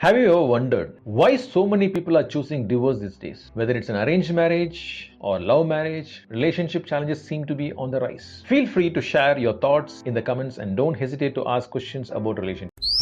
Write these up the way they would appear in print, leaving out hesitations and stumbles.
Have you ever wondered why so many people are choosing divorce these days? Whether it's an arranged marriage or love marriage, relationship challenges seem to be on the rise. Feel free to share your thoughts in the comments and don't hesitate to ask questions about relationships.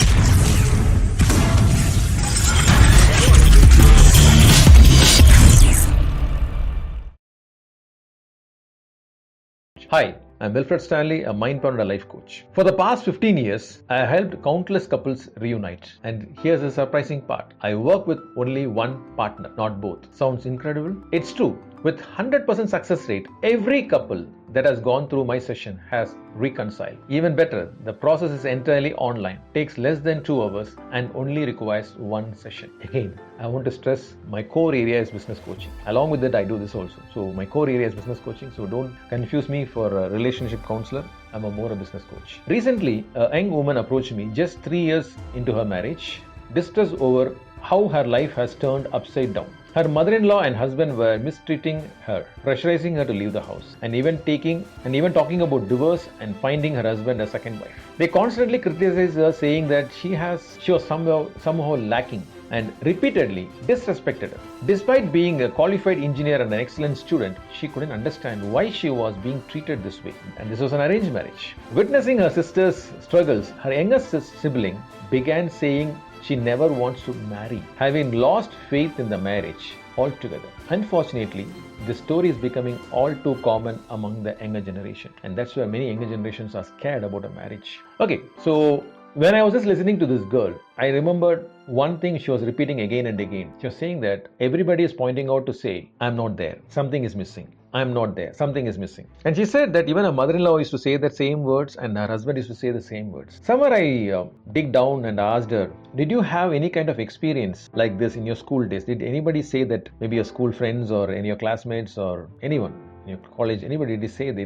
Hi, I'm Wilfred Stanley, a mind partner and a life coach. For the past 15 years, I have helped countless couples reunite. And here's the surprising part. I work with only one partner, not both. Sounds incredible? It's true. With 100% success rate, every couple that has gone through my session has reconciled. Even better, the process is entirely online, takes less than 2 hours and only requires one session. Again, I want to stress my core area is business coaching. Along with that, I do this also. So my core area is business coaching. So don't confuse me for a relationship counselor. I'm more a business coach. Recently, a young woman approached me just 3 years into her marriage, discussed over how her life has turned upside down. Her mother-in-law and husband were mistreating her, pressurizing her to leave the house, and even talking about divorce and finding her husband a second wife. They constantly criticized her, saying that she was somehow lacking, and repeatedly disrespected her. Despite being a qualified engineer and an excellent student, she couldn't understand why she was being treated this way. And this was an arranged marriage. Witnessing her sister's struggles, her youngest sibling began saying she never wants to marry, having lost faith in the marriage altogether. Unfortunately, this story is becoming all too common among the younger generation, and that's why many younger generations are scared about a marriage. Okay, so when I was just listening to this girl, I remembered one thing she was repeating again and again. She was saying that everybody is pointing out to say, I'm not there, something is missing. I'm not there, something is missing. And she said that even her mother-in-law used to say the same words and her husband used to say the same words. Somewhere I dig down and asked her, did you have any kind of experience like this in your school days? Did anybody say that, maybe your school friends or any of your classmates or anyone in your college, anybody did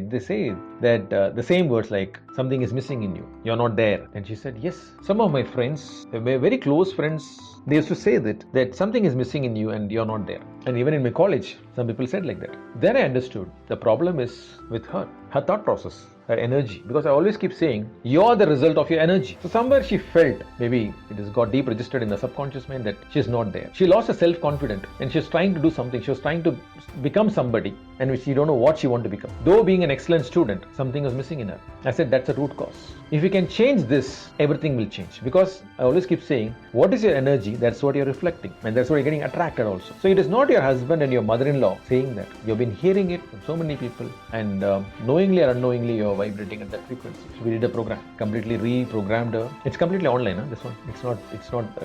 they say that the same words like something is missing in you, you're not there? And she said, yes. Some of my friends, very close friends, they used to say that something is missing in you and you're not there. And even in my college, some people said like that. Then I understood the problem is with her thought process, her energy. Because I always keep saying, you're the result of your energy. So somewhere she felt, maybe it has got deep registered in the subconscious mind, that she's not there. She lost her self-confidence and she's trying to do something. She was trying to become somebody and she don't know what she want to become. Though being an excellent student, something was missing in her. I said, that's a root cause. If you can change this, everything will change. Because I always keep saying, what is your energy? That's what you're reflecting. And that's what you're getting attracted also. So it is not your husband and your mother-in-law saying that. You've been hearing it from so many people, and knowingly or unknowingly you're vibrating at that frequency. So we did a program, completely reprogrammed her. It's completely online, this one. It's not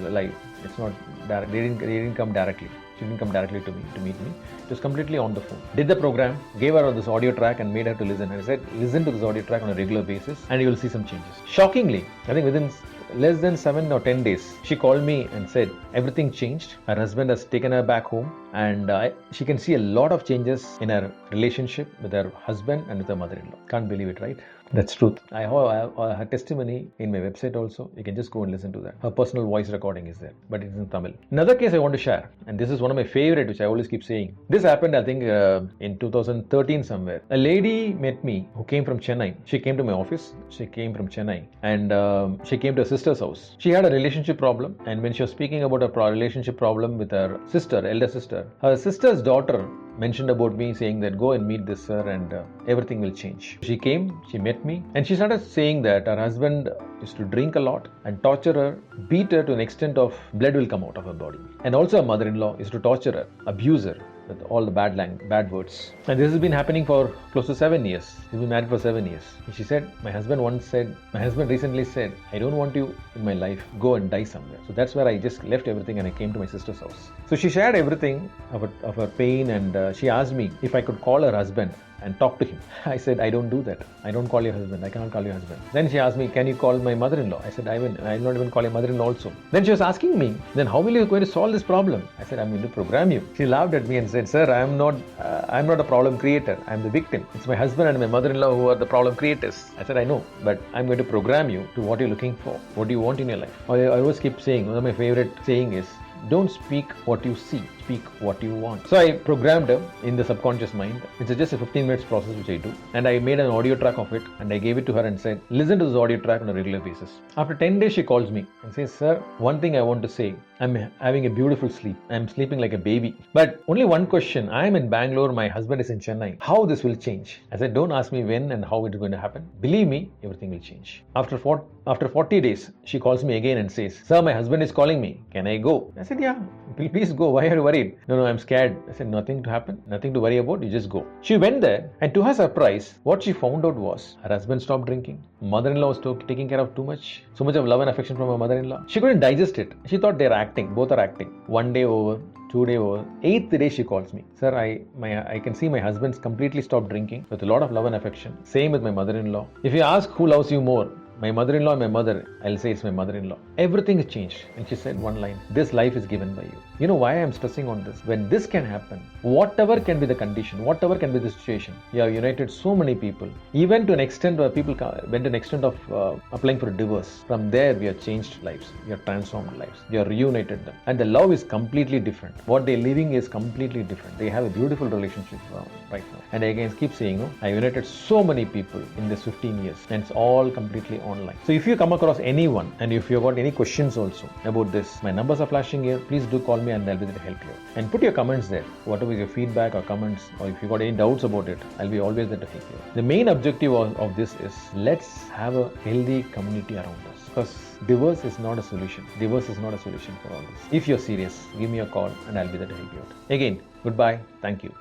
live. It's not direct. They didn't come directly. She didn't come directly to me to meet me. It was completely on the phone. Did the program, gave her this audio track and made her to listen. And I said, listen to this audio track on a regular basis and you will see some changes. Shockingly, I think within less than 7 or 10 days, she called me and said everything changed. Her husband has taken her back home and she can see a lot of changes in her relationship with her husband and with her mother-in-law. Can't believe it, right? That's truth. I have her testimony in my website also. You can just go and listen to that. Her personal voice recording is there, but it's in Tamil. Another case I want to share, and this is one of my favorite, which I always keep saying. This happened, I think, in 2013 somewhere. A lady met me who came from Chennai. She came to my office. She came from Chennai and she came to her sister's house. She had a relationship problem, and when she was speaking about a relationship problem with her sister, elder sister, her sister's daughter mentioned about me, saying that go and meet this sir and everything will change. She came, she met me, and she started saying that her husband used to drink a lot and torture her, beat her to an extent of blood will come out of her body. And also her mother-in-law used to torture her, abuse her with all the bad words. And this has been happening for close to 7 years. She's been married for 7 years. And she said, my husband recently said, I don't want you in my life, go and die somewhere. So that's where I just left everything and I came to my sister's house. So she shared everything of her pain, and she asked me if I could call her husband and talk to him. I said, I don't do that. I don't call your husband. I cannot call your husband. Then she asked me, can you call my mother-in-law? I said, I'll not even call your mother-in-law also. Then she was asking me, then how will you going to solve this problem? I said, I'm going to program you. She laughed at me and said, sir, I'm not a problem creator. I'm the victim. It's my husband and my mother-in-law who are the problem creators. I said, I know, but I'm going to program you to what you're looking for. What do you want in your life? I always keep saying, one of my favorite saying is, don't speak what you see, speak what you want. So I programmed her in the subconscious mind. It's just a 15 minutes process which I do. And I made an audio track of it and I gave it to her and said, listen to this audio track on a regular basis. After 10 days, she calls me and says, sir, one thing I want to say. I'm having a beautiful sleep. I'm sleeping like a baby. But only one question. I'm in Bangalore. My husband is in Chennai. How this will change? I said, don't ask me when and how it is going to happen. Believe me, everything will change. After 40 days, she calls me again and says, sir, my husband is calling me. Can I go? I said, yeah, please go. Why are you worried? No, I'm scared. I said, nothing to happen. Nothing to worry about. You just go. She went there, and to her surprise, what she found out was her husband stopped drinking. Mother-in-law was taking care of too much. So much of love and affection from her mother-in-law. She couldn't digest it. She thought they're acting. Both are acting. One day over, 2 days over. 8th day she calls me. Sir, I can see my husband's completely stopped drinking with a lot of love and affection. Same with my mother-in-law. If you ask who loves you more, my mother-in-law and my mother, I'll say it's my mother-in-law. Everything has changed. And she said one line, this life is given by you. You know why I'm stressing on this? When this can happen, whatever can be the condition, whatever can be the situation, you have united so many people. Even to an extent where people went to an extent of applying for a divorce. From there, we have changed lives. We have transformed lives. We have reunited them. And the love is completely different. What they're living is completely different. They have a beautiful relationship right now. And I again keep saying, I united so many people in this 15 years. And it's all completely online. So if you come across anyone and if you've got any questions also about this, my numbers are flashing here. Please do call me and I'll be there to help you. And put your comments there. Whatever is your feedback or comments, or if you've got any doubts about it, I'll be always there to help you. The main objective of this is let's have a healthy community around us. Because divorce is not a solution. Divorce is not a solution for all this. If you're serious, give me a call and I'll be there to help you out. Again, goodbye. Thank you.